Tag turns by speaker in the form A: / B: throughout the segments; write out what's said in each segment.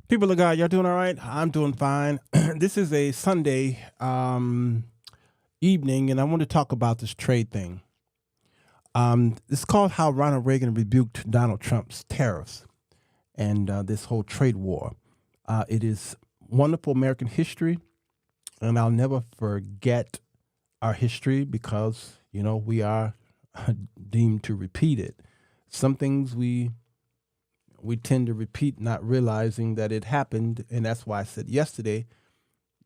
A: People of God, y'all doing all right? I'm doing fine. This is a Sunday evening, and I want to talk about this trade thing. It's called How Ronald Reagan Rebuked Donald Trump's Tariffs and this whole trade war. It is wonderful American history, and I'll never forget our history because, you know, we are deemed to repeat it. Some things we tend to repeat, not realizing that it happened, and that's why I said yesterday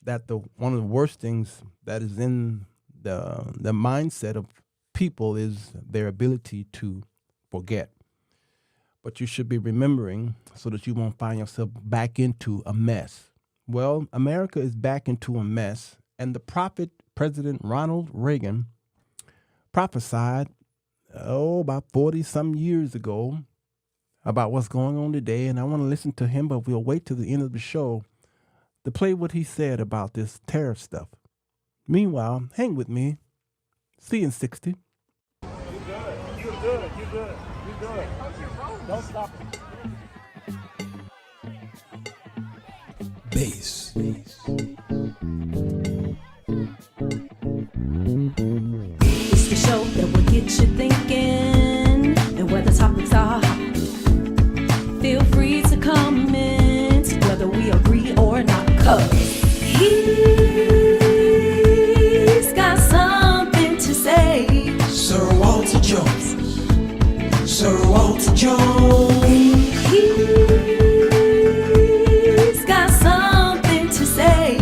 A: that one of the worst things that is in the mindset of people is their ability to forget. But you should be remembering so that you won't find yourself back into a mess. Well, America is back into a mess, and the prophet President Ronald Reagan prophesied, about 40-some years ago, about what's going on today, and I want to listen to him, but we'll wait till the end of the show to play what he said about this tariff stuff. Meanwhile, hang with me. See you in 60.
B: You good. Don't stop.
C: Bass.
D: It's the show that will get you thinking, and where the topics are hot. Feel free to comment whether we agree or not, 'cause he's got something to say.
C: Sirwalterj. Sirwalterj.
D: He's got something to say.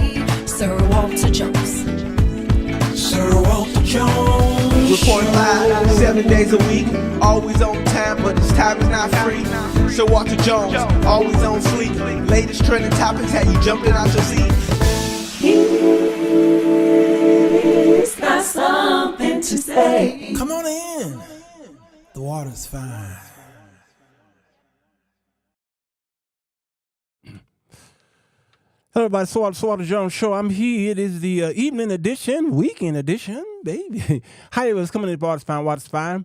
D: Sirwalterj.
C: Sirwalterj.
E: Report live 7 days a week, always on time, but this time is not free. Sirwalterj, always on fleek. Latest trending topics, how you jumping out your seat.
D: He's got something to say.
C: Come on in. The water's fine.
A: Hello, everybody. Sirwalterj Show. I'm here. It is the evening edition, weekend edition, baby. Hi, everyone's coming in. Water's fine.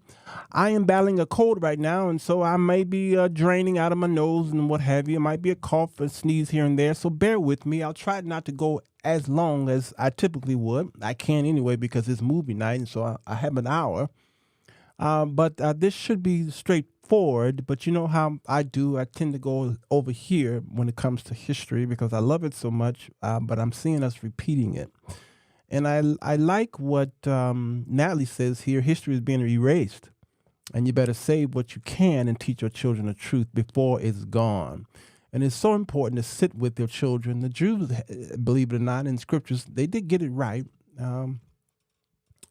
A: I am battling a cold right now, and so I may be draining out of my nose and what have you. It might be a cough or sneeze here and there, so bear with me. I'll try not to go as long as I typically would. I can anyway because it's movie night, and so I have an hour. But this should be straightforward, but you know how I do. I tend to go over here when it comes to history because I love it so much, but I'm seeing us repeating it. And I like what Natalie says here, history is being erased, and you better save what you can and teach your children the truth before it's gone. And it's so important to sit with your children. The Jews, believe it or not, in scriptures, they did get it right.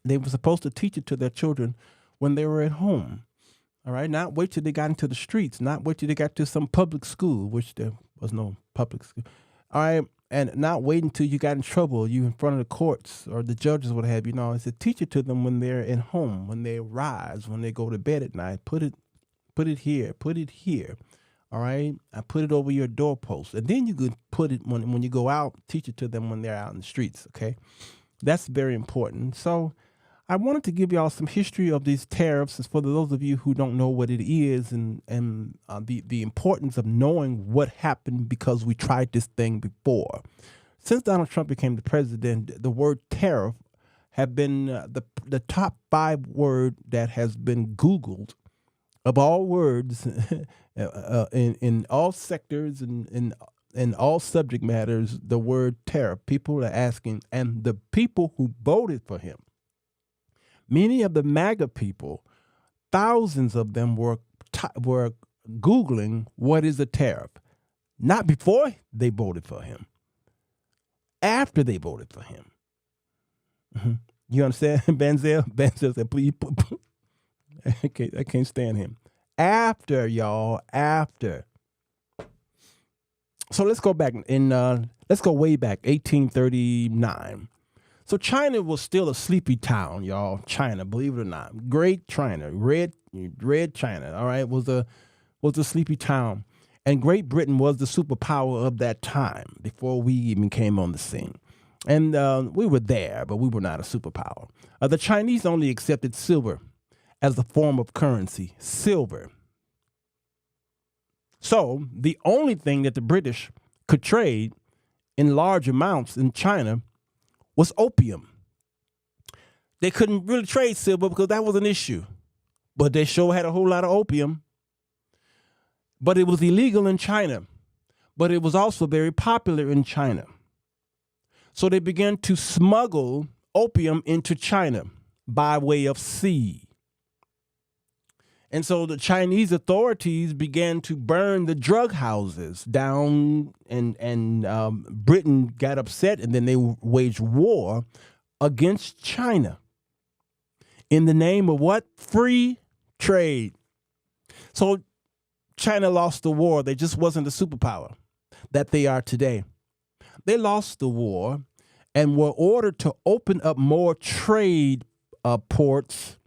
A: They were supposed to teach it to their children when they were at home, all right? Not wait till they got into the streets, not wait till they got to some public school, which there was no public school, all right? And not wait until you got in trouble, you in front of the courts or the judges, what have you. No, it's to teach it to them when they're at home, when they rise, when they go to bed at night. Put it here, all right? I put it over your doorpost. And then you could put it when you go out, teach it to them when they're out in the streets, okay? That's very important. So I wanted to give y'all some history of these tariffs for those of you who don't know what it is and the importance of knowing what happened because we tried this thing before. Since Donald Trump became the president, the word tariff have been the top 5 word that has been Googled of all words in all sectors and in all subject matters. The word tariff, people are asking, and the people who voted for him, many of the MAGA people, thousands of them were Googling what is a tariff. Not before they voted for him, after they voted for him. Mm-hmm. You understand? Zelle said, please, I can't stand him. After, y'all, after. So let's go back let's go way back, 1839. So China was still a sleepy town, y'all. China, believe it or not. Great China, red China, all right, was a sleepy town. And Great Britain was the superpower of that time before we even came on the scene. And we were there, but we were not a superpower. The Chinese only accepted silver as a form of currency, silver. So the only thing that the British could trade in large amounts in China was opium. They couldn't really trade silver because that was an issue. But they sure had a whole lot of opium. But it was illegal in China. But it was also very popular in China. So they began to smuggle opium into China by way of sea. And so the Chinese authorities began to burn the drug houses down, and Britain got upset, and then they waged war against China in the name of what? Free trade. So China lost the war. They just wasn't the superpower that they are today. They lost the war and were ordered to open up more trade ports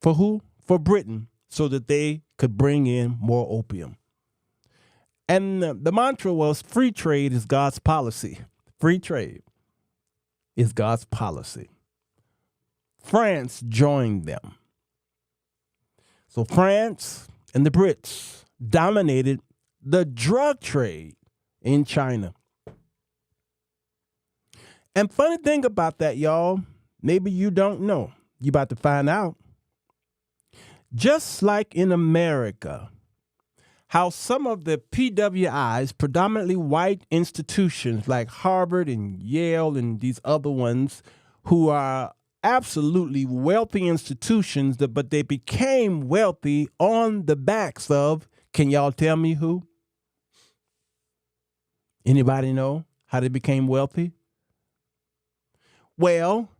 A: for who? For Britain, so that they could bring in more opium. And the mantra was free trade is God's policy. Free trade is God's policy. France joined them. So France and the Brits dominated the drug trade in China. And funny thing about that, y'all, maybe you don't know. You about to find out. Just like in America, how some of the PWIs, predominantly white institutions like Harvard and Yale and these other ones, who are absolutely wealthy institutions, but they became wealthy on the backs of, can y'all tell me who? Anybody know how they became wealthy? Well,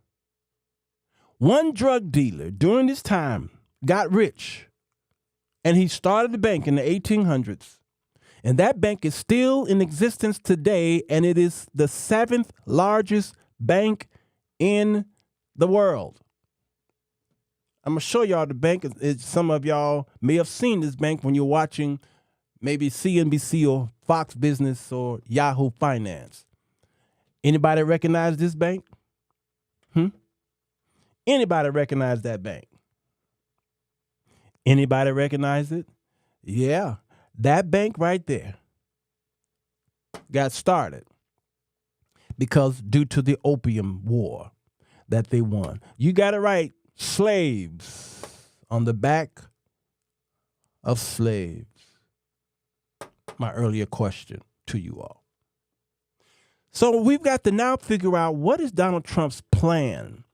A: one drug dealer during this time got rich, and he started a bank in the 1800s. And that bank is still in existence today, and it is the 7th largest bank in the world. I'm going to show y'all the bank. Some of y'all may have seen this bank when you're watching maybe CNBC or Fox Business or Yahoo Finance. Anybody recognize this bank? Anybody recognize that bank? Anybody recognize it? Yeah, that bank right there got started because due to the Opium War that they won. You got it right. Slaves on the back of slaves. My earlier question to you all. So we've got to now figure out, what is Donald Trump's plan?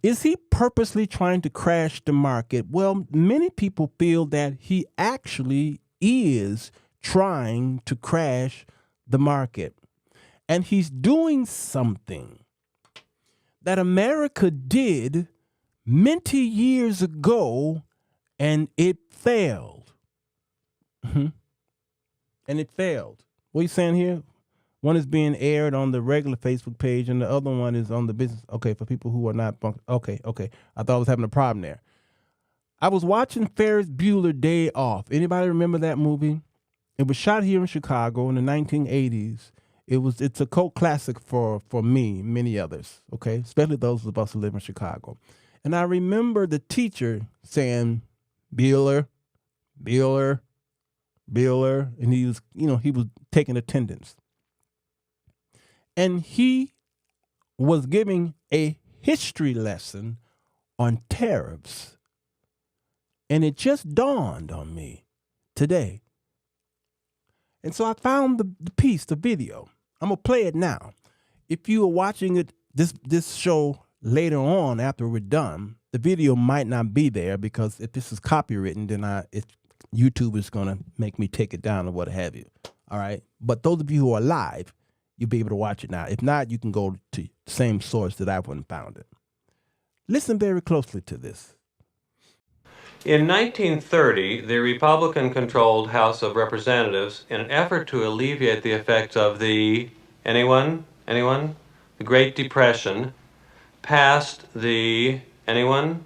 A: Is he purposely trying to crash the market? Well, many people feel that he actually is trying to crash the market. And he's doing something that America did many years ago, and it failed. And it failed. What are you saying here? One is being aired on the regular Facebook page, and the other one is on the business. Okay, for people who are not. Okay. I thought I was having a problem there. I was watching Ferris Bueller Day Off. Anybody remember that movie? It was shot here in Chicago in the 1980s. It's a cult classic for me, many others. Okay, especially those of us who live in Chicago. And I remember the teacher saying, Bueller, and he was taking attendance. And he was giving a history lesson on tariffs. And it just dawned on me today. And so I found the piece, the video. I'm going to play it now. If you are watching it, this show later on after we're done, the video might not be there, because if this is copywritten, then YouTube is going to make me take it down or what have you. All right. But those of you who are live, you'll be able to watch it now. If not, you can go to the same source that I went and found it. Listen very closely to this.
F: In 1930, the Republican-controlled House of Representatives, in an effort to alleviate the effects of the, anyone? The Great Depression, passed the, anyone?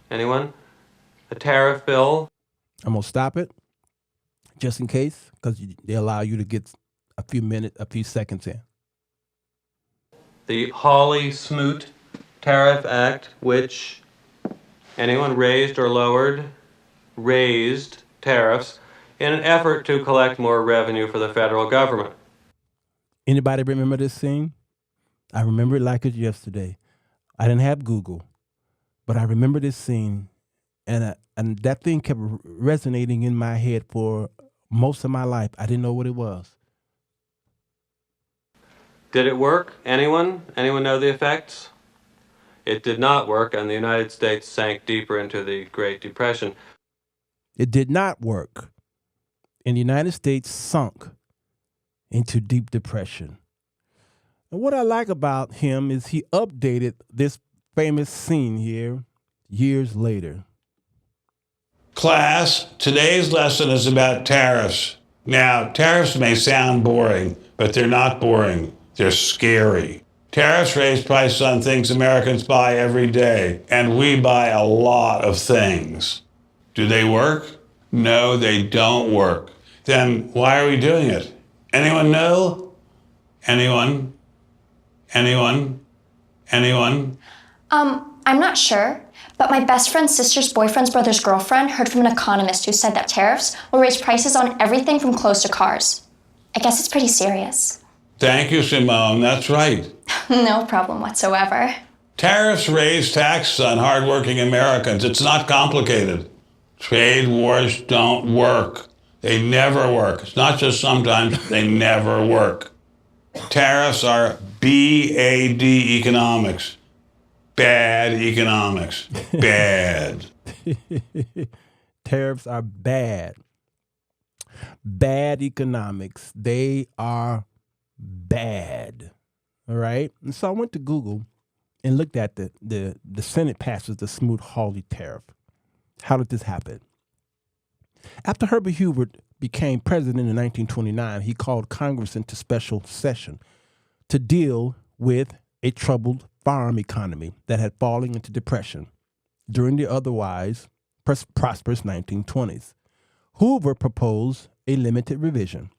F: The tariff bill.
A: I'm going to stop it just in case, because they allow you to get a few seconds in.
F: The Hawley-Smoot Tariff Act, which anyone raised or lowered? Raised tariffs in an effort to collect more revenue for the federal government.
A: Anybody remember this scene? I remember it like it's yesterday. I didn't have Google, but I remember this scene, and that thing kept resonating in my head for most of my life. I didn't know what it was.
F: Did it work? Anyone? Anyone know the effects? It did not work, and the United States sank deeper into the Great Depression.
A: It did not work, and the United States sunk into deep depression. And what I like about him is he updated this famous scene here years later.
G: Class, today's lesson is about tariffs. Now, tariffs may sound boring, but they're not boring. They're scary. Tariffs raise prices on things Americans buy every day, and we buy a lot of things. Do they work? No, they don't work. Then why are we doing it? Anyone know? Anyone? Anyone? Anyone?
H: I'm not sure, but my best friend's sister's boyfriend's brother's girlfriend heard from an economist who said that tariffs will raise prices on everything from clothes to cars. I guess it's pretty serious.
G: Thank you, Simone. That's right.
H: No problem whatsoever.
G: Tariffs raise taxes on hardworking Americans. It's not complicated. Trade wars don't work. They never work. It's not just sometimes, they never work. Tariffs are BAD economics. Bad economics. Bad.
A: Tariffs are bad. Bad economics. They are bad. All right? And so I went to Google and looked at the Senate passes the Smoot-Hawley tariff. How did this happen? After Herbert Hoover became president in 1929, he called Congress into special session to deal with a troubled farm economy that had fallen into depression during the otherwise prosperous 1920s. Hoover proposed a limited revision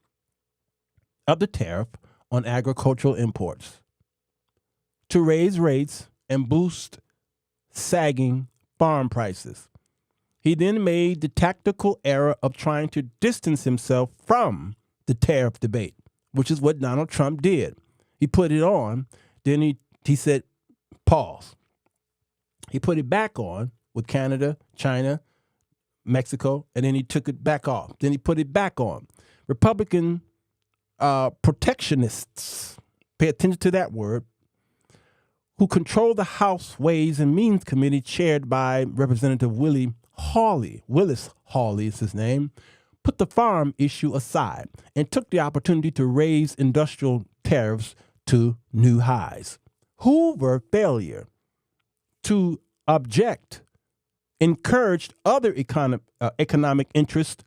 A: of the tariff on agricultural imports to raise rates and boost sagging farm prices. He then made the tactical error of trying to distance himself from the tariff debate, which is what Donald Trump did. He put it on, then he said, pause. He put it back on with Canada, China, Mexico, and then he took it back off. Then he put it back on. Republican protectionists, pay attention to that word, who control the House Ways and Means Committee chaired by Representative Willis Hawley is his name, put the farm issue aside and took the opportunity to raise industrial tariffs to new highs. Hoover's failure to object encouraged other economic interests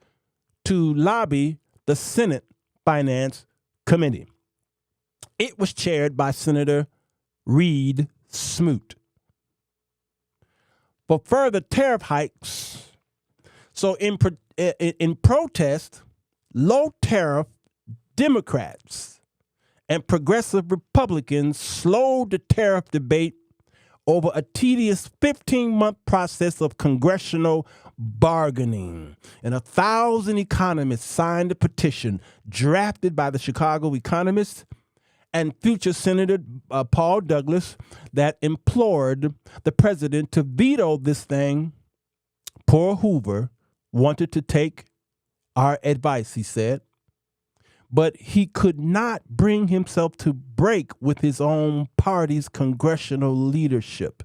A: to lobby the Senate Finance Committee. It was chaired by Senator Reed Smoot. For further tariff hikes, so in protest, low tariff Democrats and progressive Republicans slowed the tariff debate over a tedious 15-month process of congressional bargaining. And 1,000 economists signed a petition drafted by the Chicago Economist and future Senator Paul Douglas that implored the president to veto this thing. Poor Hoover wanted to take our advice, he said, but he could not bring himself to break with his own party's congressional leadership.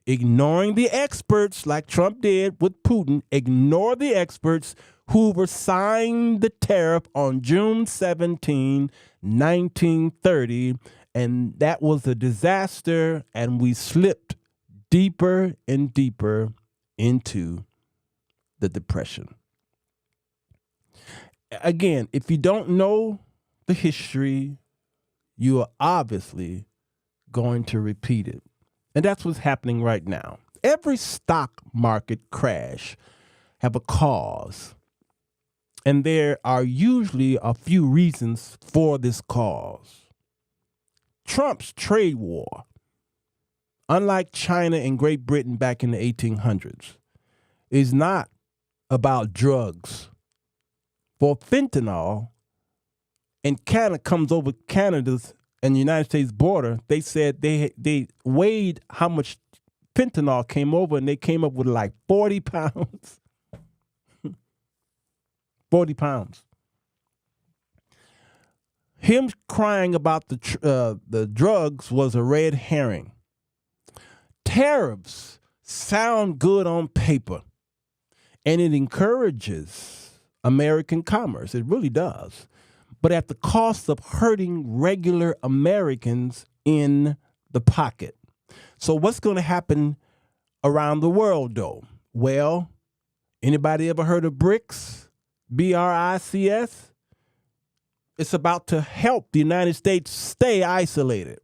A: Ignoring the experts like Trump did with Putin, ignore the experts, Hoover signed the tariff on June 17, 1930, and that was a disaster, and we slipped deeper and deeper into the Depression. Again, if you don't know the history, you are obviously going to repeat it. And that's what's happening right now. Every stock market crash have a cause. And there are usually a few reasons for this cause. Trump's trade war, unlike China and Great Britain back in the 1800s, is not about drugs. For fentanyl and Canada comes over Canada's and the United States border, they said they weighed how much fentanyl came over, and they came up with like 40 pounds. 40 pounds. Him crying about the drugs was a red herring. Tariffs sound good on paper, and it encourages American commerce. It really does. But at the cost of hurting regular Americans in the pocket. So what's going to happen around the world, though? Well, anybody ever heard of BRICS? BRICS? It's about to help the United States stay isolated.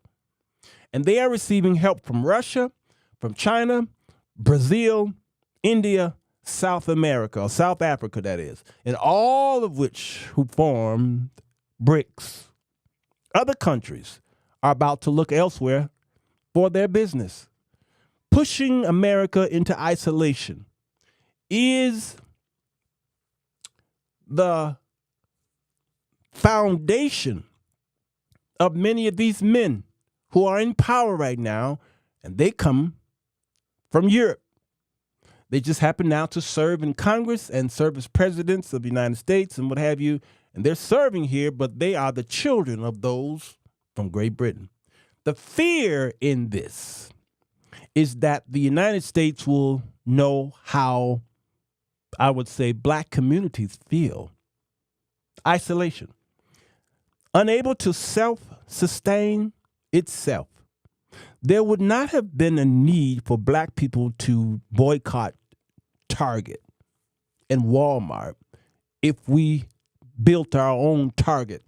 A: And they are receiving help from Russia, from China, Brazil, India, South America, or South Africa, that is, and all of which who formed BRICS. Other countries are about to look elsewhere for their business. Pushing America into isolation is the foundation of many of these men who are in power right now, and they come from Europe. They just happen now to serve in Congress and serve as presidents of the United States and what have you, and they're serving here, but they are the children of those from Great Britain. The fear in this is that the United States will know how, I would say, black communities feel. Isolation. Unable to self-sustain itself. There would not have been a need for black people to boycott Target and Walmart if we built our own Target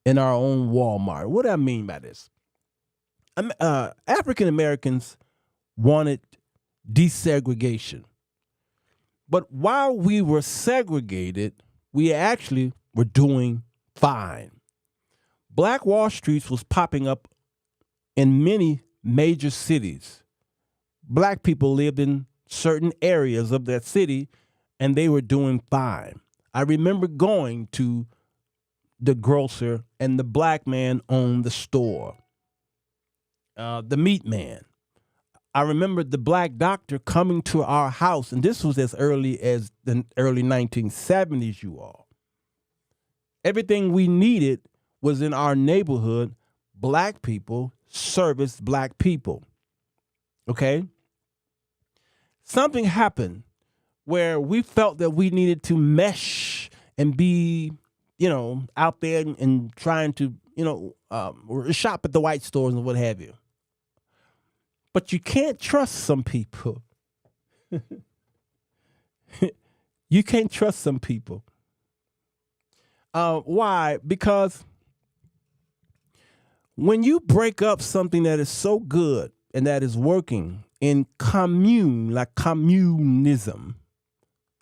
A: and our own Walmart. What do I mean by this? African Americans wanted desegregation. But while we were segregated, we actually were doing fine. Black Wall Street was popping up in many major cities. Black people lived in certain areas of that city, and they were doing fine. I remember going to the grocer, and the black man owned the store, the meat man. I remember the black doctor coming to our house, and this was as early as the early 1970s, you all. Everything we needed was in our neighborhood. Black people serviced black people. Okay? Something happened where we felt that we needed to mesh and be, out there and trying to, shop at the white stores and what have you. But you can't trust some people. You can't trust some people. Why? Because when you break up something that is so good and that is working in commune, like communism,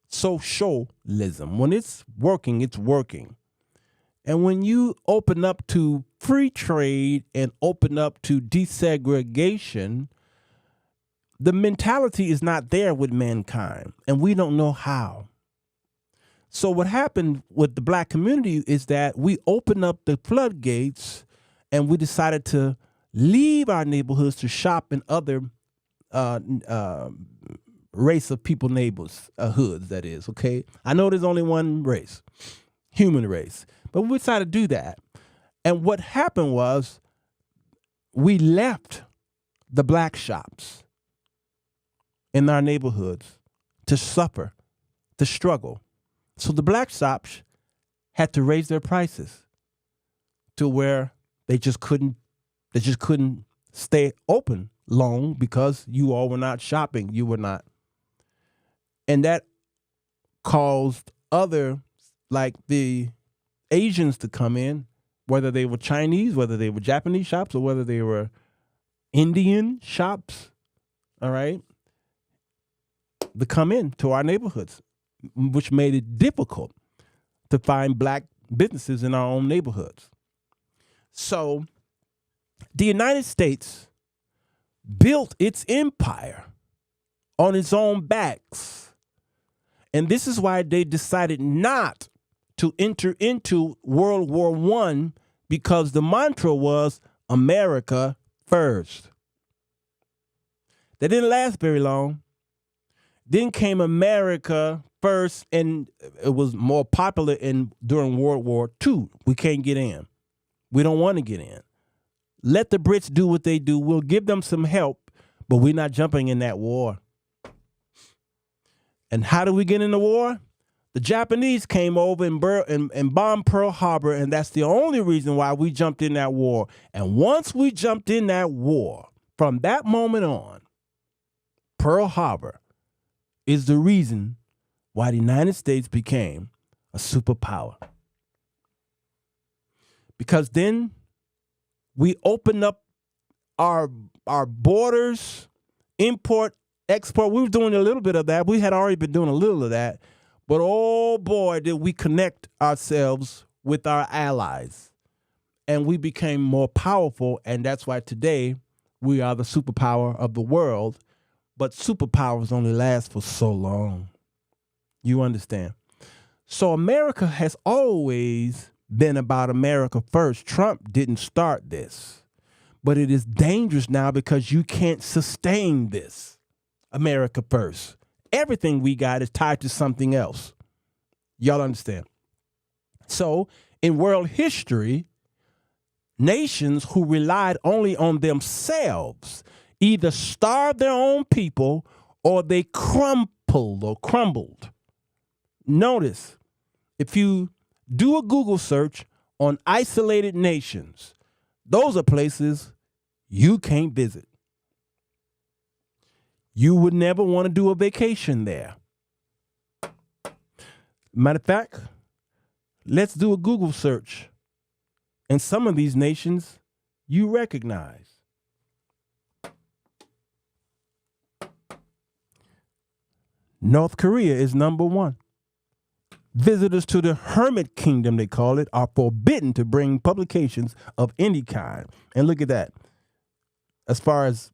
A: socialism, when it's working, it's working. And when you open up to free trade and open up to desegregation, the mentality is not there with mankind, and we don't know how. So what happened with the black community is that we opened up the floodgates and we decided to leave our neighborhoods to shop in other race of people neighbors, hoods, that is, okay? I know there's only one race, human race, but we decided to do that. And what happened was we left the black shops in our neighborhoods to suffer, to struggle. So the black shops had to raise their prices to where they just couldn't stay open long because you all were not shopping. You were not. And that caused other, like the Asians, to come in, whether they were Chinese, whether they were Japanese shops, or whether they were Indian shops, all right, to come in to our neighborhoods, which made it difficult to find black businesses in our own neighborhoods. So the United States built its empire on its own backs. And this is why they decided not to enter into World War I because the mantra was America first. That didn't last very long. Then came America first, and it was more popular during World War II. We can't get in. We don't want to get in. Let the Brits do what they do. We'll give them some help, but we're not jumping in that war. And how do we get in the war? The Japanese came over and bombed Pearl Harbor, and that's the only reason why we jumped in that war. And once we jumped in that war, from that moment on, Pearl Harbor is the reason why the United States became a superpower. Because then we opened up our borders, import, export. We were doing a little bit of that. We had already been doing a little of that. But oh boy, did we connect ourselves with our allies. And we became more powerful. And that's why today we are the superpower of the world. But superpowers only last for so long. You understand? So America has always been about America first. Trump didn't start this. But it is dangerous now because you can't sustain this. America first. Everything we got is tied to something else. Y'all understand? So in world history, nations who relied only on themselves either starved their own people or they crumbled. Notice, if you do a Google search on isolated nations, those are places you can't visit. You would never want to do a vacation there. Matter of fact, let's do a Google search. And some of these nations you recognize. North Korea is number one. Visitors to the Hermit Kingdom, they call it, are forbidden to bring publications of any kind. And look at that. As far as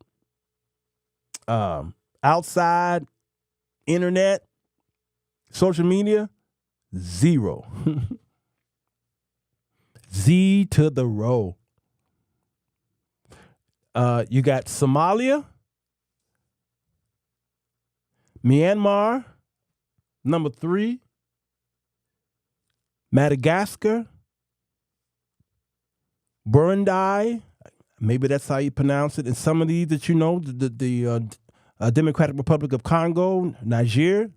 A: outside, internet, social media, 0. Z to the row. You got Somalia, Myanmar, number 3, Madagascar, Burundi, maybe that's how you pronounce it, and some of these that you know, the Democratic Republic of Congo, Niger,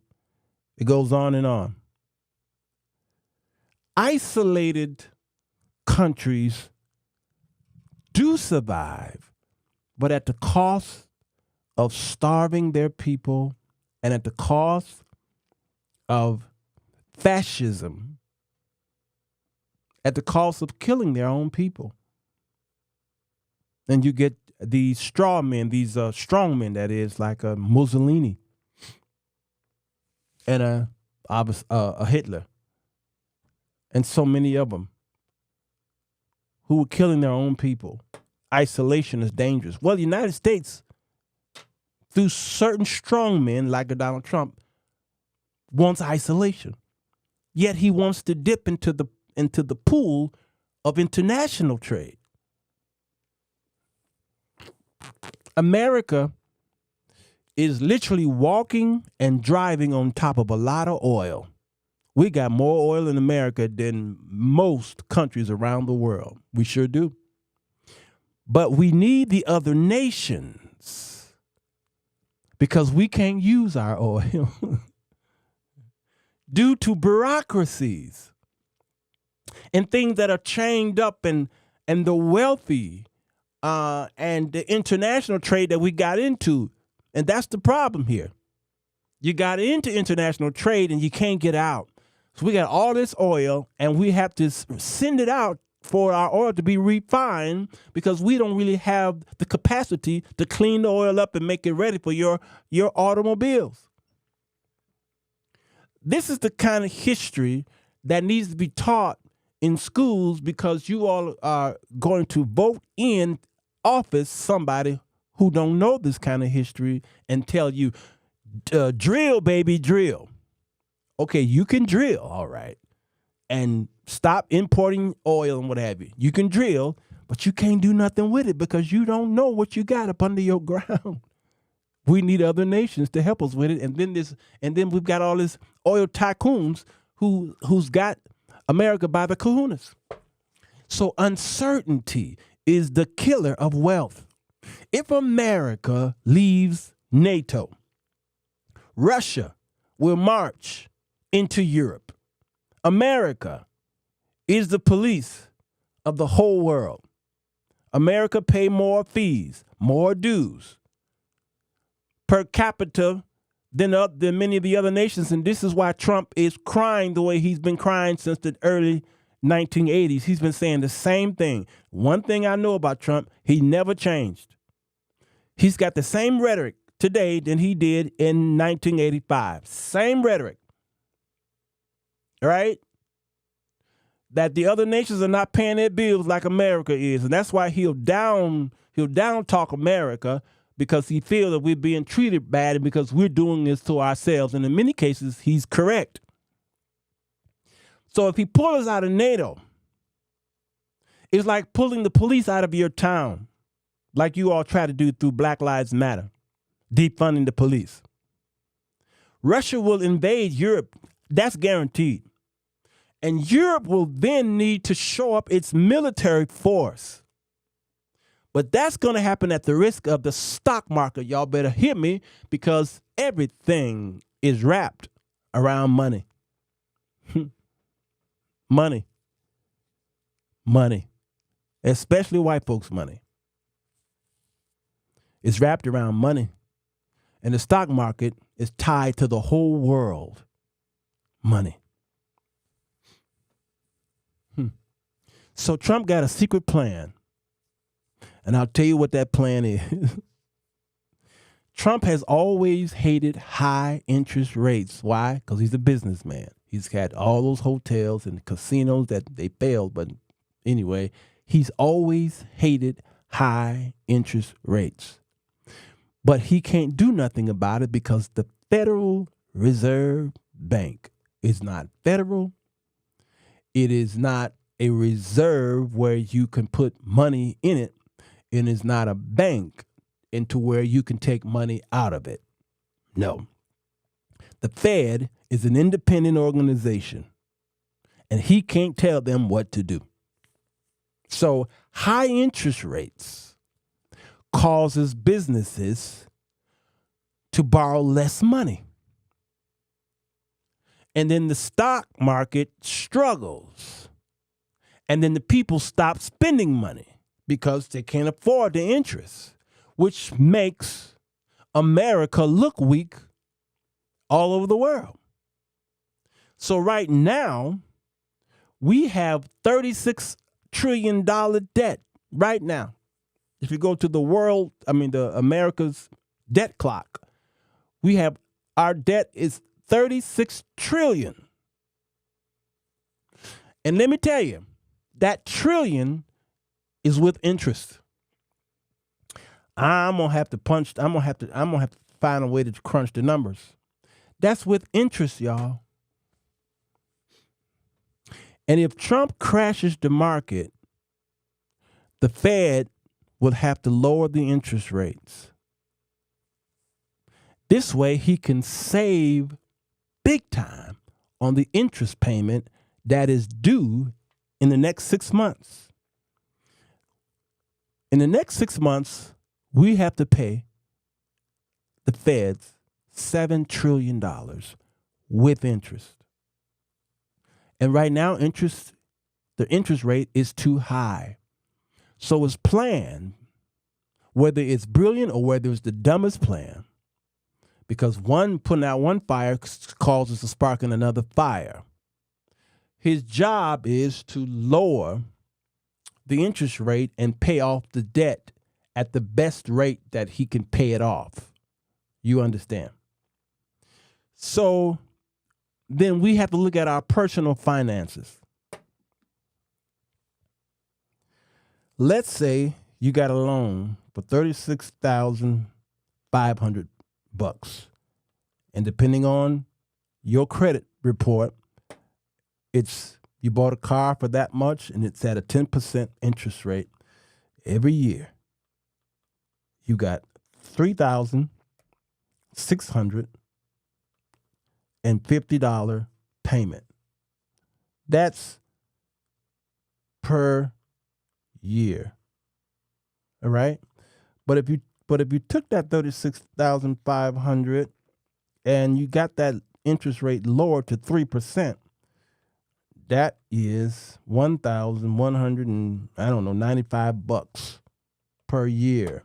A: it goes on and on. Isolated countries do survive, but at the cost of starving their people and at the cost of fascism, at the cost of killing their own people. And you get these straw men, these strong men, that is, like a Mussolini and a Hitler, and so many of them who were killing their own people. Isolation is dangerous. Well, the United States, through certain strong men like a Donald Trump, wants isolation. Yet he wants to dip into the pool of international trade. America is literally walking and driving on top of a lot of oil. We got more oil in America than most countries around the world. We sure do. But we need the other nations because we can't use our oil due to bureaucracies and things that are chained up, and the wealthy and the international trade that we got into. And that's the problem here. You got into international trade and you can't get out. So we got all this oil and we have to send it out for our oil to be refined because we don't really have the capacity to clean the oil up and make it ready for your automobiles. This is the kind of history that needs to be taught in schools because you all are going to vote in office somebody who don't know this kind of history and tell you, drill, baby, drill. Okay, you can drill, all right. and stop importing oil and what have you. You can drill, but you can't do nothing with it because you don't know what you got up under your ground. We need other nations to help us with it. And then we've got all this oil tycoons who's got America by the kahunas. So uncertainty is the killer of wealth. If America leaves NATO, Russia will march into Europe. America is the police of the whole world. America pay more fees, more dues per capita than many of the other nations. And this is why Trump is crying the way he's been crying since the early 1980s. He's been saying the same thing. One thing I know about Trump, he never changed. He's got the same rhetoric today than he did in 1985. Same rhetoric. All right? That the other nations are not paying their bills like America is. And that's why he'll down talk America, because he feels that we're being treated bad and because we're doing this to ourselves. And in many cases, he's correct. So if he pulls us out of NATO, it's like pulling the police out of your town, like you all try to do through Black Lives Matter, defunding the police. Russia will invade Europe. That's guaranteed. And Europe will then need to show up its military force. But that's going to happen at the risk of the stock market. Y'all better hear me, because everything is wrapped around money. Money. Money. Especially white folks' money. It's wrapped around money. And the stock market is tied to the whole world. Money. So Trump got a secret plan. And I'll tell you what that plan is. Trump has always hated high interest rates. Why? Because he's a businessman. He's had all those hotels and casinos that they failed. But anyway, he's always hated high interest rates. But he can't do nothing about it because the Federal Reserve Bank is not federal. It is not a reserve where you can put money in it. And it's not a bank into where you can take money out of it. No. The Fed is an independent organization, and he can't tell them what to do. So high interest rates causes businesses to borrow less money. And then the stock market struggles. And then the people stop spending money because they can't afford the interest, which makes America look weak all over the world. So right now, we have $36 trillion debt right now. If you go to the America's debt clock, our debt is 36 trillion. And let me tell you, that trillion is with interest. I'm gonna have to find a way to crunch the numbers. That's with interest, y'all. And if Trump crashes the market, the Fed will have to lower the interest rates. This way he can save big time on the interest payment that is due in the next 6 months. In the next 6 months, we have to pay the Feds $7 trillion with interest. And right now, the interest rate is too high. So his plan, whether it's brilliant or whether it's the dumbest plan, because putting out one fire causes a spark in another fire. His job is to lower the interest rate and pay off the debt at the best rate that he can pay it off. You understand? So then we have to look at our personal finances. Let's say you got a loan for $36,500. And depending on your credit report, You bought a car for that much, and it's at a 10% interest rate every year. You got $3,650 payment. That's per year. All right? But if you took that $36,500 and you got that interest rate lowered to 3%, that is $1,195 per year.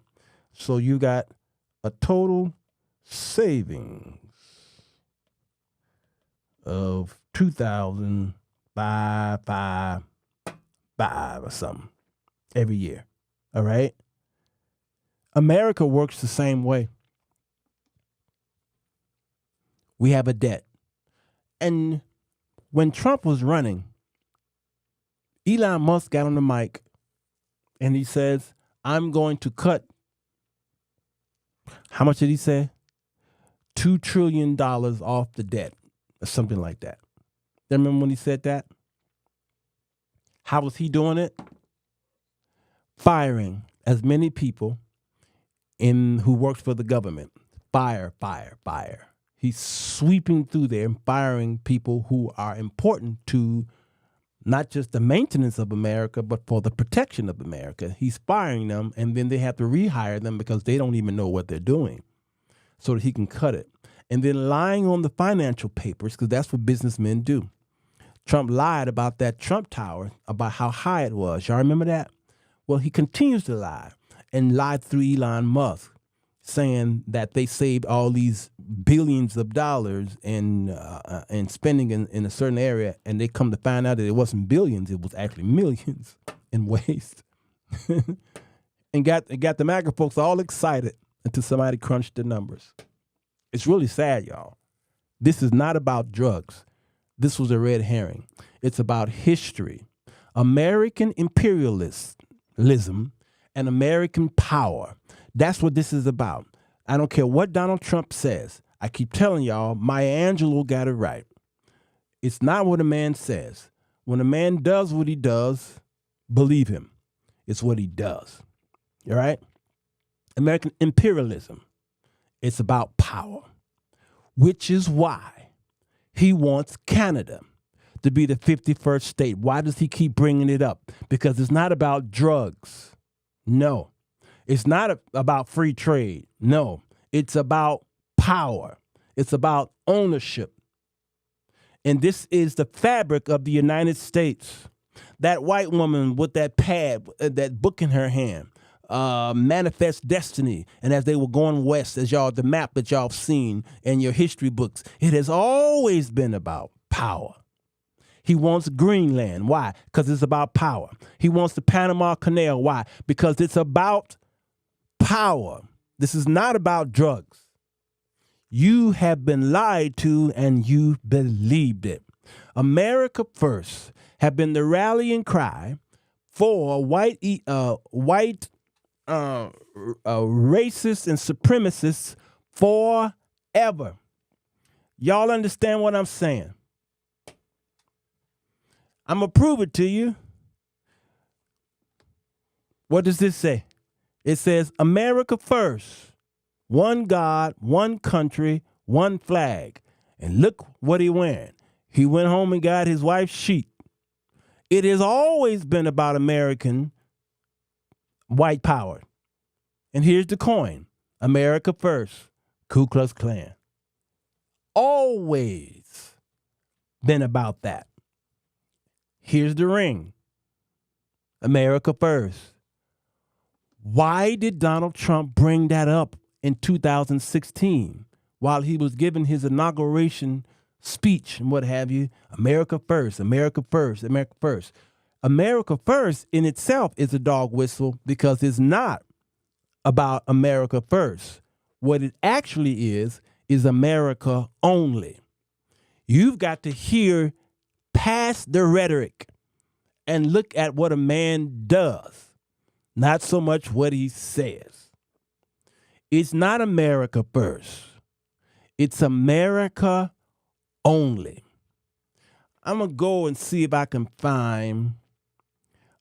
A: So you got a total savings of $2,555 or something every year. All right? America works the same way. We have a debt. And when Trump was running, Elon Musk got on the mic and he says, I'm going to cut, how much did he say? $2 trillion off the debt or something like that. Remember when he said that? How was he doing it? Firing as many people who works for the government. Fire. He's sweeping through there and firing people who are important to not just the maintenance of America, but for the protection of America. He's firing them, and then they have to rehire them because they don't even know what they're doing, so that he can cut it. And then lying on the financial papers, because that's what businessmen do. Trump lied about that Trump Tower, about how high it was. Y'all remember that? Well, he continues to lie, and lied through Elon Musk, saying that they saved all these billions of dollars and spending in a certain area, and they come to find out that it wasn't billions, it was actually millions in waste. and got the MAGA folks all excited until somebody crunched the numbers. It's really sad, y'all. This is not about drugs. This was a red herring. It's about history. American imperialism and American power. That's what this is about. I don't care what Donald Trump says. I keep telling y'all, Maya Angelou got it right. It's not what a man says. When a man does what he does, believe him. It's what he does. All right? American imperialism. It's about power, which is why he wants Canada to be the 51st state. Why does he keep bringing it up? Because it's not about drugs. No. It's not about free trade. No. It's about power. It's about ownership. And this is the fabric of the United States. That white woman with that pad, that book in her hand, Manifest Destiny. And as they were going west, as y'all, the map that y'all have seen in your history books, it has always been about power. He wants Greenland. Why? Because it's about power. He wants the Panama Canal. Why? Because it's about power. This is not about drugs. You have been lied to and you believed it. America First have been the rallying cry for white racists and supremacists forever. Y'all understand what I'm saying? I'm going to prove it to you. What does this say? It says, America first. One God, one country, one flag. And look what he went. He went home and got his wife's sheet. It has always been about American white power. And here's the coin. America first. Ku Klux Klan. Always been about that. Here's the ring. America first. Why did Donald Trump bring that up in 2016 while he was giving his inauguration speech and what have you? America first, America first, America first. America first in itself is a dog whistle because it's not about America first. What it actually is America only. You've got to hear past the rhetoric and look at what a man does, not so much what he says. It's not America first. It's America only. I'm gonna go and see if I can find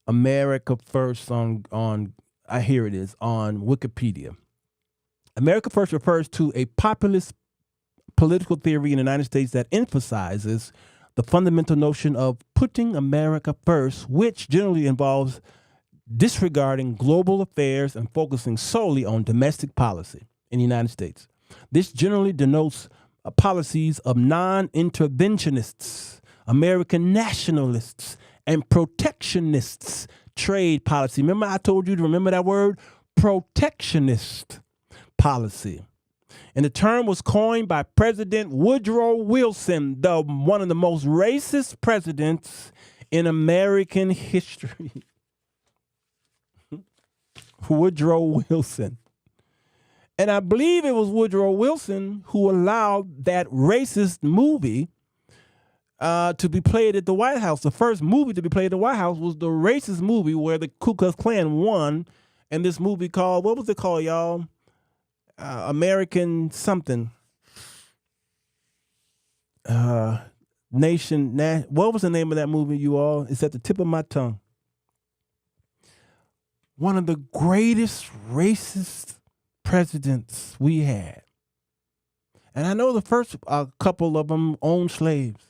A: America First on here it is on Wikipedia. America First refers to a populist political theory in the United States that emphasizes the fundamental notion of putting America first, which generally involves disregarding global affairs and focusing solely on domestic policy in the United States. This generally denotes policies of non-interventionists, American nationalists, and protectionists trade policy. Remember I told you to remember that word? Protectionist policy. And the term was coined by President Woodrow Wilson, one of the most racist presidents in American history. Woodrow Wilson. And I believe it was Woodrow Wilson who allowed that racist movie to be played at the White House. The first movie to be played at the White House was the racist movie where the Ku Klux Klan won. And this movie called, what was it called, y'all? American something. What was the name of that movie, you all? It's at the tip of my tongue. One of the greatest racist presidents we had. And I know the first couple of them owned slaves.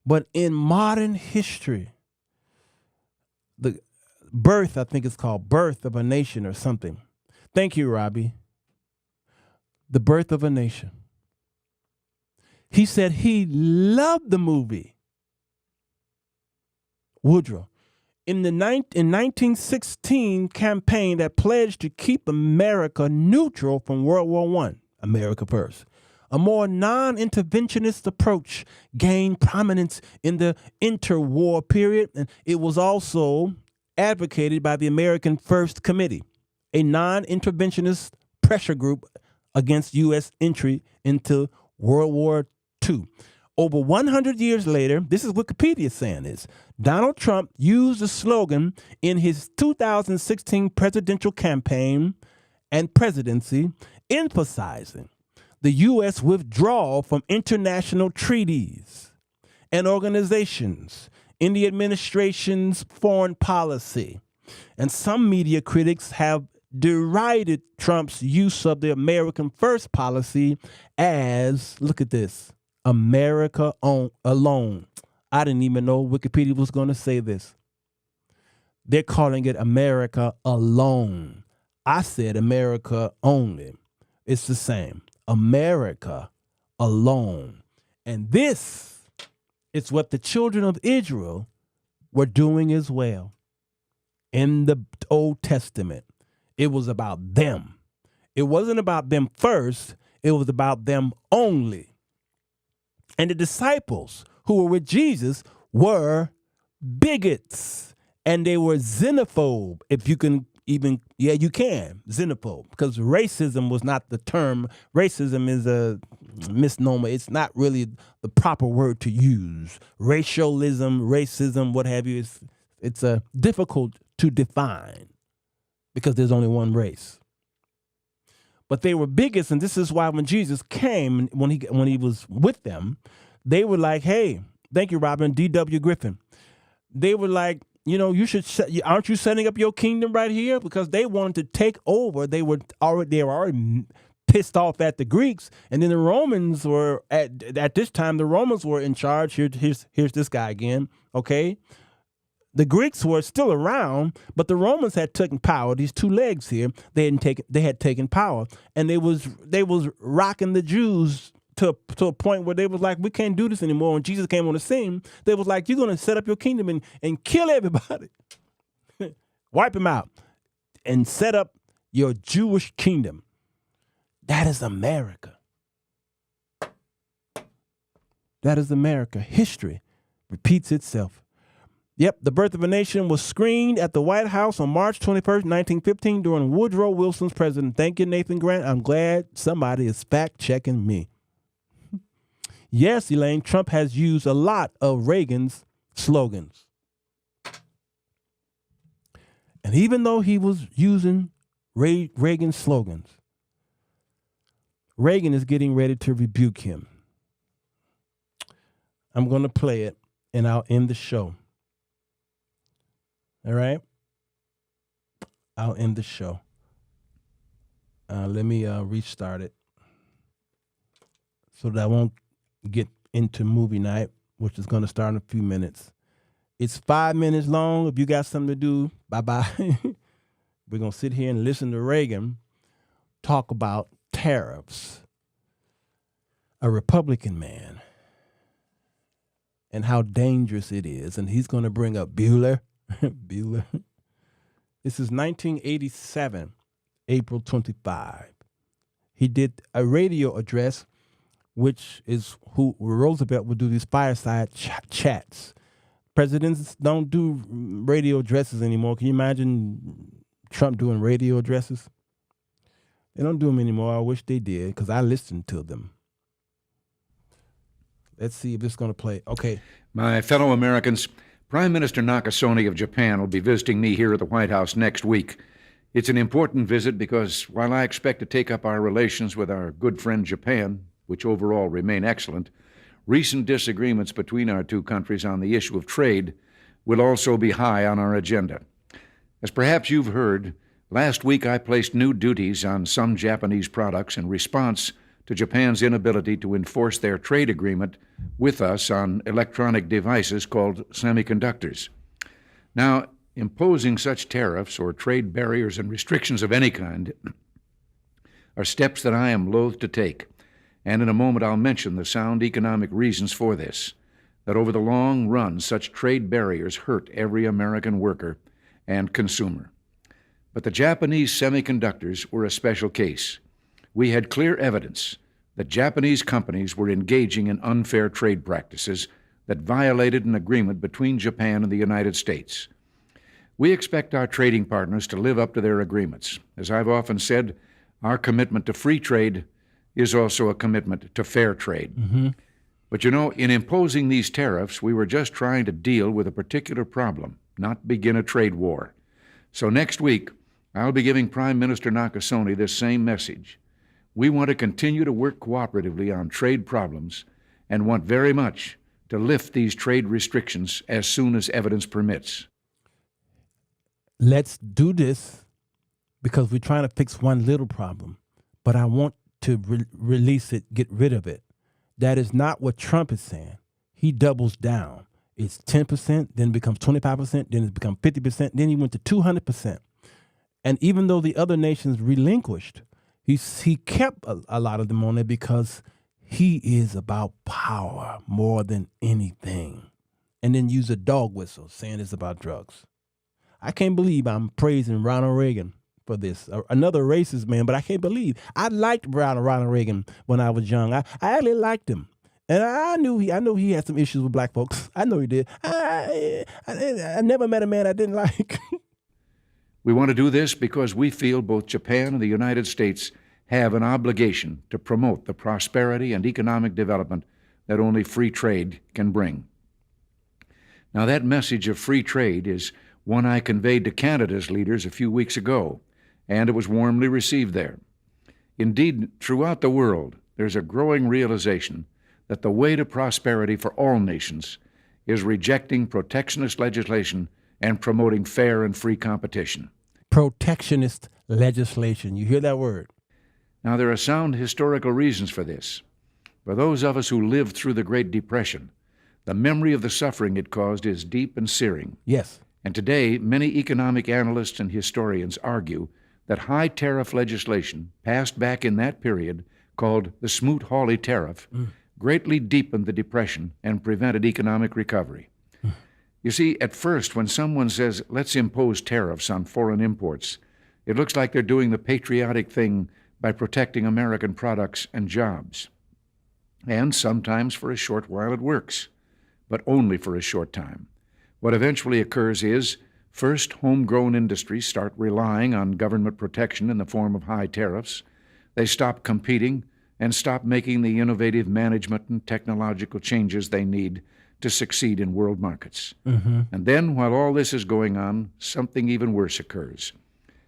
A: But in modern history, the birth, I think it's called Birth of a Nation or something. Thank you, Robbie. The Birth of a Nation. He said he loved the movie. Woodrow. In the 1916 campaign that pledged to keep America neutral from World War I, America First, a more non-interventionist approach gained prominence in the interwar period, and it was also advocated by the American First Committee, a non-interventionist pressure group against U.S. entry into World War II. Over 100 years later, this is Wikipedia saying this, Donald Trump used the slogan in his 2016 presidential campaign and presidency, emphasizing the U.S. withdrawal from international treaties and organizations in the administration's foreign policy. And some media critics have derided Trump's use of the American First policy as, look at this, America alone. I didn't even know Wikipedia was going to say this. They're calling it America alone. I said America only. It's the same. America alone. And this is what the children of Israel were doing as well. In the Old Testament, it was about them. It wasn't about them first. It was about them only. And the disciples who were with Jesus were bigots, and they were xenophobe, if you can even, yeah, you can, xenophobe, because racism was not the term. Racism is a misnomer. It's not really the proper word to use. Racism, what have you, it's difficult to define because there's only one race. But they were bigots, and this is why when Jesus came, when he was with them, they were like, "Hey, thank you, Robin, D.W. Griffin." They were like, you should. Aren't you setting up your kingdom right here? Because they wanted to take over. They were already pissed off at the Greeks, and then the Romans were at this time. The Romans were in charge. Here's this guy again. Okay. The Greeks were still around, but the Romans had taken power. These two legs here, they had taken power, and they was rocking the Jews to a point where they was like, we can't do this anymore. When Jesus came on the scene, they was like, you're going to set up your kingdom and kill everybody, wipe them out, and set up your Jewish kingdom. That is America. That is America. History repeats itself. Yep, The Birth of a Nation was screened at the White House on March 21st, 1915 during Woodrow Wilson's presidency. Thank you, Nathan Grant. I'm glad somebody is fact-checking me. Yes, Elaine, Trump has used a lot of Reagan's slogans. And even though he was using Reagan's slogans, Reagan is getting ready to rebuke him. I'm going to play it, and I'll end the show. All right? I'll end the show. Let me restart it so that I won't get into movie night, which is going to start in a few minutes. It's 5 minutes long. If you got something to do, bye-bye. We're going to sit here and listen to Reagan talk about tariffs, a Republican man, and how dangerous it is. And he's going to bring up Bueller. Bueller. This is 1987, April 25. He did a radio address, which is who Roosevelt would do these fireside chats. Presidents don't do radio addresses anymore. Can you imagine Trump doing radio addresses? They don't do them anymore. I wish they did, because I listened to them. Let's see if this is going to play. Okay.
I: My fellow Americans, Prime Minister Nakasone of Japan will be visiting me here at the White House next week. It's an important visit because while I expect to take up our relations with our good friend Japan, which overall remain excellent, recent disagreements between our two countries on the issue of trade will also be high on our agenda. As perhaps you've heard, last week I placed new duties on some Japanese products in response to Japan's inability to enforce their trade agreement with us on electronic devices called semiconductors. Now, imposing such tariffs or trade barriers and restrictions of any kind are steps that I am loath to take, and in a moment I'll mention the sound economic reasons for this, that over the long run such trade barriers hurt every American worker and consumer. But the Japanese semiconductors were a special case. We had clear evidence that Japanese companies were engaging in unfair trade practices that violated an agreement between Japan and the United States. We expect our trading partners to live up to their agreements. As I've often said, our commitment to free trade is also a commitment to fair trade. Mm-hmm. But you know, in imposing these tariffs, we were just trying to deal with a particular problem, not begin a trade war. So next week, I'll be giving Prime Minister Nakasone this same message. We want to continue to work cooperatively on trade problems and want very much to lift these trade restrictions as soon as evidence permits.
A: Let's do this because we're trying to fix one little problem, but I want to release it, get rid of it. That is not what Trump is saying. He doubles down. It's 10%, then it becomes 25%, then it becomes 50%, then he went to 200%. And even though the other nations relinquished, he kept a lot of them on there because he is about power more than anything. And then use a dog whistle saying it's about drugs. I can't believe I'm praising Ronald Reagan for this. Another racist man, but I can't believe. I liked Ronald Reagan when I was young. I actually liked him. And I knew he had some issues with black folks. I know he did. I never met a man I didn't like.
I: We want to do this because we feel both Japan and the United States have an obligation to promote the prosperity and economic development that only free trade can bring. Now, that message of free trade is one I conveyed to Canada's leaders a few weeks ago, and it was warmly received there. Indeed, throughout the world, there's a growing realization that the way to prosperity for all nations is rejecting protectionist legislation and promoting fair and free competition.
A: Protectionist legislation. You hear that word?
I: Now, there are sound historical reasons for this. For those of us who lived through the Great Depression, the memory of the suffering it caused is deep and searing.
A: Yes.
I: And today, many economic analysts and historians argue that high tariff legislation passed back in that period, called the Smoot-Hawley Tariff, greatly deepened the Depression and prevented economic recovery. You see, at first, when someone says, let's impose tariffs on foreign imports, it looks like they're doing the patriotic thing by protecting American products and jobs. And sometimes for a short while it works, but only for a short time. What eventually occurs is, first, homegrown industries start relying on government protection in the form of high tariffs. They stop competing and stop making the innovative management and technological changes they need to succeed in world markets. Mm-hmm. And then, while all this is going on, something even worse occurs.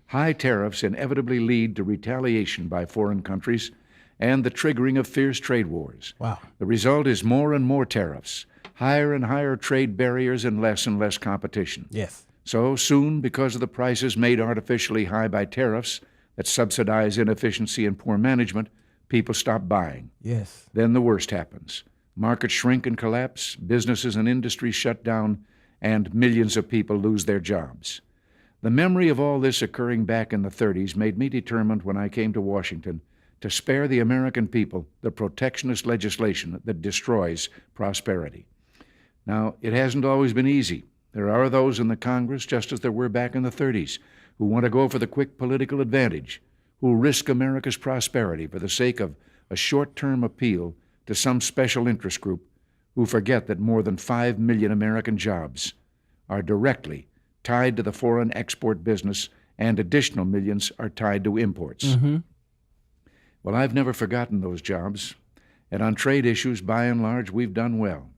I: High tariffs inevitably lead to retaliation by foreign countries and the triggering of fierce trade wars.
A: Wow.
I: The result is more and more tariffs, higher and higher trade barriers and less competition.
A: Yes.
I: So soon, because of the prices made artificially high by tariffs that subsidize inefficiency and poor management, people stop buying.
A: Yes.
I: Then the worst happens. Markets shrink and collapse, businesses and industries shut down, and millions of people lose their jobs. The memory of all this occurring back in the 30s made me determined when I came to Washington to spare the American people the protectionist legislation that destroys prosperity. Now, it hasn't always been easy. There are those in the Congress, just as there were back in the 30s, who want to go for the quick political advantage, who risk America's prosperity for the sake of a short-term appeal to some special interest group, who forget that more than 5 million American jobs are directly tied to the foreign export business, and additional millions are tied to imports.
A: Mm-hmm.
I: Well, I've never forgotten those jobs, and on trade issues, by and large, we've done well.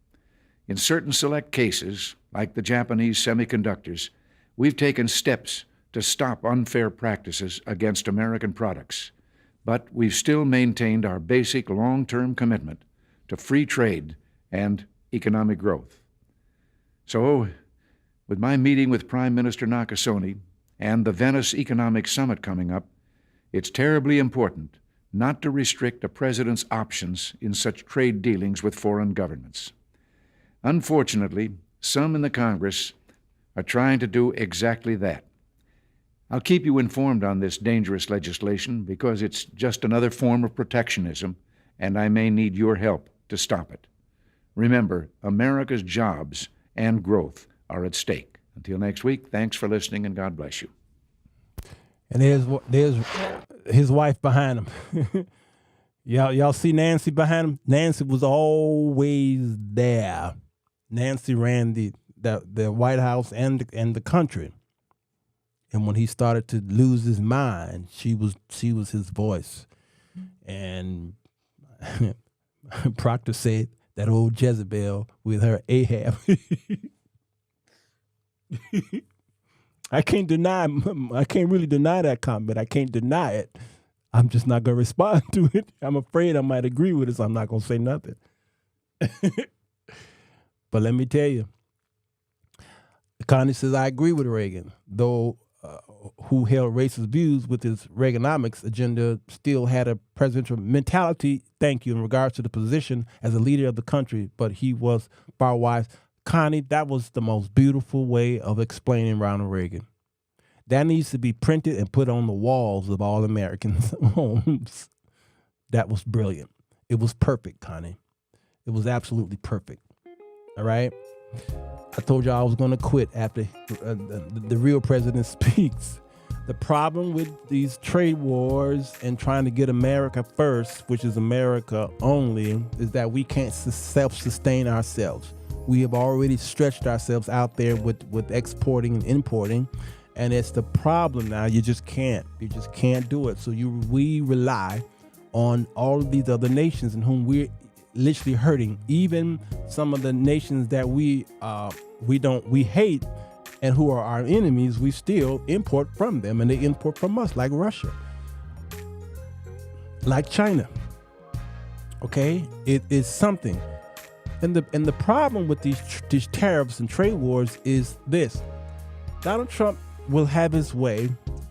I: In certain select cases, like the Japanese semiconductors, we've taken steps to stop unfair practices against American products, but we've still maintained our basic long-term commitment to free trade and economic growth. So, with my meeting with Prime Minister Nakasone and the Venice Economic Summit coming up, it's terribly important not to restrict a president's options in such trade dealings with foreign governments. Unfortunately, some in the Congress are trying to do exactly that. I'll keep you informed on this dangerous legislation because it's just another form of protectionism, and I may need your help to stop it. Remember, America's jobs and growth are at stake. Until next week, thanks for listening, and God bless you.
A: And there's his wife behind him. Y'all see Nancy behind him? Nancy was always there. Nancy ran the White House and the country. And when he started to lose his mind, she was his voice. And Proctor said that old Jezebel with her Ahab. I can't really deny that comment. I can't deny it. I'm just not going to respond to it. I'm afraid I might agree with it, so I'm not going to say nothing. But let me tell you, Connie says, I agree with Reagan, though who held racist views with his Reaganomics agenda still had a presidential mentality, thank you, in regards to the position as a leader of the country, but he was far wise. Connie, that was the most beautiful way of explaining Ronald Reagan. That needs to be printed and put on the walls of all Americans' homes. That was brilliant. It was perfect, Connie. It was absolutely perfect. All right? I told you I was going to quit after the real president speaks. The problem with these trade wars and trying to get America first, which is America only, is that we can't self-sustain ourselves. We have already stretched ourselves out there with exporting and importing, and it's the problem now. You just can't do it. So we rely on all of these other nations in whom we're literally hurting. Even some of the nations that we hate and who are our enemies, we still import from them, and they import from us, like Russia, like China. Okay, it is something. And the problem with these tariffs and trade wars is this: Donald Trump will have his way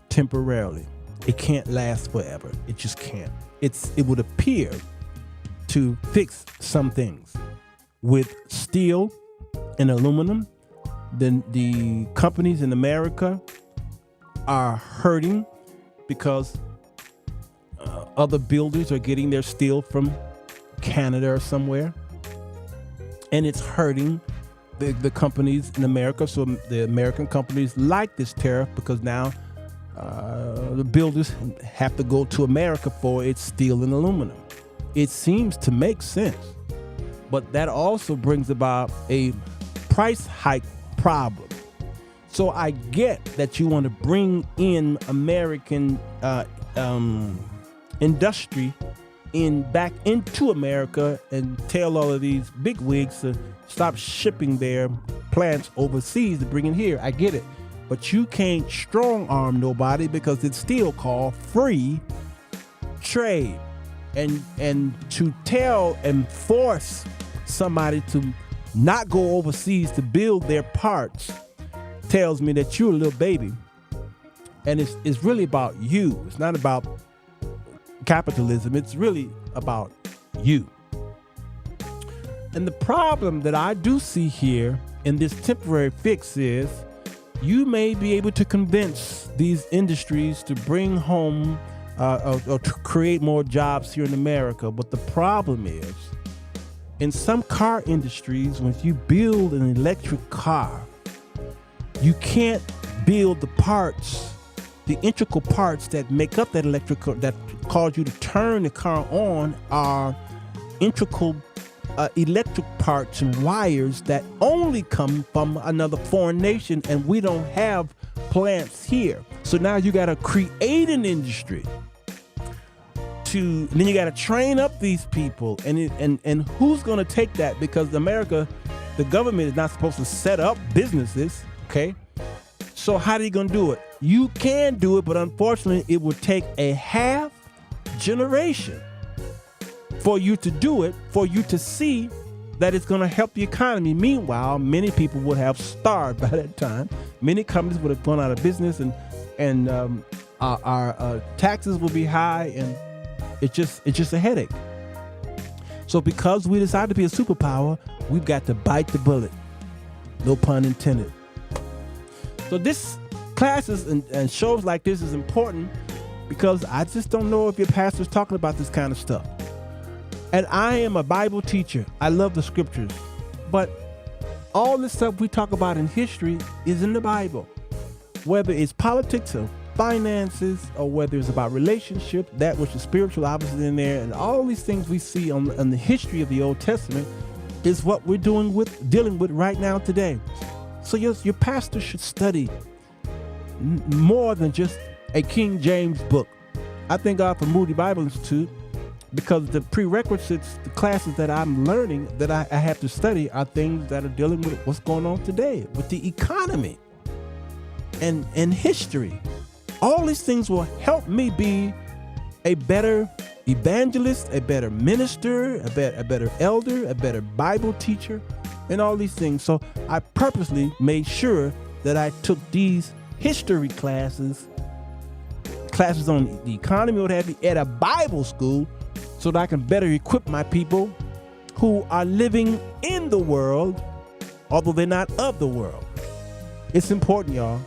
A: temporarily. It can't last forever. It just can't. It would appear to fix some things with steel and aluminum. The companies in America are hurting because other builders are getting their steel from Canada or somewhere. And it's hurting the companies in America. So the American companies like this tariff because now the builders have to go to America for its steel and aluminum. It seems to make sense. But that also brings about a price hike problem. So I get that you want to bring in American industry back into America and tell all of these bigwigs to stop shipping their plants overseas to bring it here. I get it. But you can't strong arm nobody because it's still called free trade. And to tell and force somebody to not go overseas to build their parts tells me that you're a little baby. And it's really about you. It's not about capitalism. It's really about you. And the problem that I do see here in this temporary fix is you may be able to convince these industries to bring home or to create more jobs here in America. But the problem is, in some car industries, when you build an electric car, you can't build the parts, the integral parts that make up that electric car, that cause you to turn the car on, are integral electric parts and wires that only come from another foreign nation, and we don't have plants here. So now you got to create an industry. Then you got to train up these people, and who's going to take that? Because America, the government is not supposed to set up businesses, okay? So how are you going to do it? You can do it, but unfortunately, it would take a half generation for you to do it, for you to see that it's going to help the economy. Meanwhile, many people would have starved by that time. Many companies would have gone out of business, and our taxes will be high, and it's just a headache. So because we decided to be a superpower, we've got to bite the bullet. No pun intended. So this classes and shows like this is important, because I just don't know if your pastor's talking about this kind of stuff. And I am a Bible teacher. I love the scriptures. But all the stuff we talk about in history is in the Bible. Whether it's politics or finances, or whether it's about relationship, that which is spiritual, obviously in there, and all these things we see on the history of the Old Testament is what we're dealing with right now today. So your pastor should study more than just a King James book. I thank God for Moody Bible Institute, because the prerequisites, the classes that I'm learning, that I have to study, are things that are dealing with what's going on today, with the economy and history. All these things will help me be a better evangelist, a better minister, a better elder, a better Bible teacher, and all these things. So I purposely made sure that I took these history classes on the economy, what have you, at a Bible school, so that I can better equip my people who are living in the world, although they're not of the world. It's important, y'all.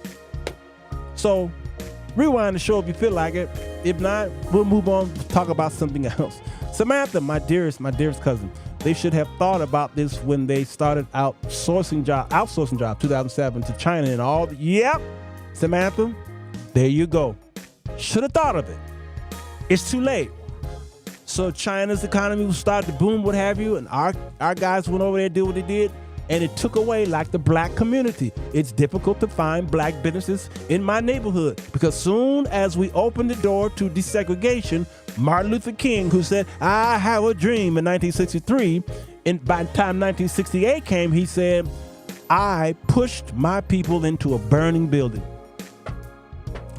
A: So rewind the show if you feel like it. If not, we'll move on to talk about something else. Samantha, my dearest cousin, they should have thought about this when they started outsourcing job 2007 to China and all. Yep, Samantha, there you go. Should have thought of it. It's too late. So China's economy will start to boom, what have you, and our guys went over there, did what they did, and it took away like the black community. It's difficult to find black businesses in my neighborhood, because soon as we opened the door to desegregation, Martin Luther King, who said, "I have a dream" in 1963, and by the time 1968 came, he said, "I pushed my people into a burning building."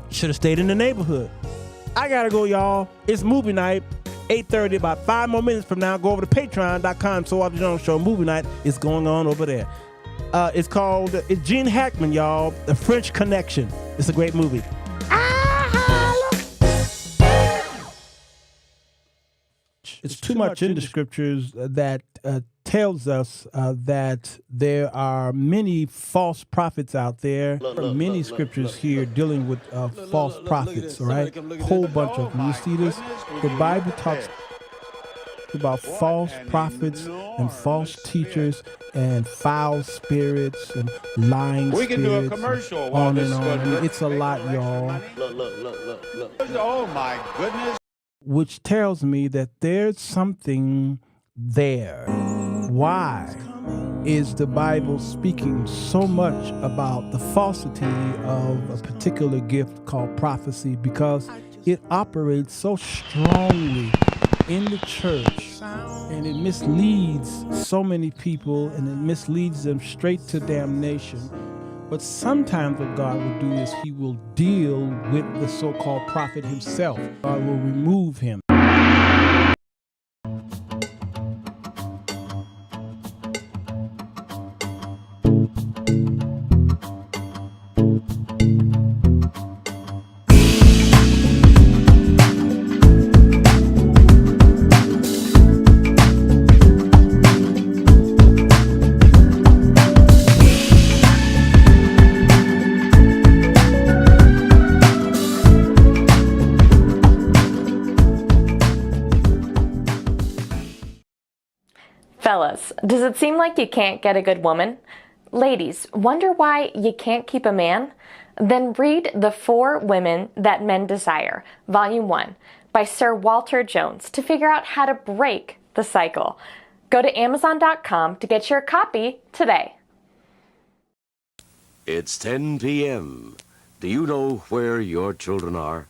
A: Should have stayed in the neighborhood. I gotta go, y'all. It's movie night. 8:30, about 5 more minutes from now. Go over to patreon.com. Sirwalterj Jones Show movie night is going on over there. It's called, it's Gene Hackman, y'all, The French Connection. It's a great movie. It's too much in the scriptures that tells us that there are many false prophets out there. Many scriptures here dealing with false prophets, all right? Whole bunch of them. You see this? The Bible talks about false prophets and false teachers and foul spirits and lying spirits. We can do a commercial on and on. I mean, it's a lot, y'all. Look. Oh my goodness. Which tells me that there's something there. Why is the Bible speaking so much about the falsity of a particular gift called prophecy? Because it operates so strongly in the church, and it misleads so many people, and it misleads them straight to damnation. But sometimes what God will do is he will deal with the so-called prophet himself. God will remove him.
J: Fellas, does it seem like you can't get a good woman? Ladies, wonder why you can't keep a man? Then read The 4 Women That Men Desire, Volume 1, by Sirwalterj to figure out how to break the cycle. Go to Amazon.com to get your copy today.
K: It's 10 p.m. Do you know where your children are?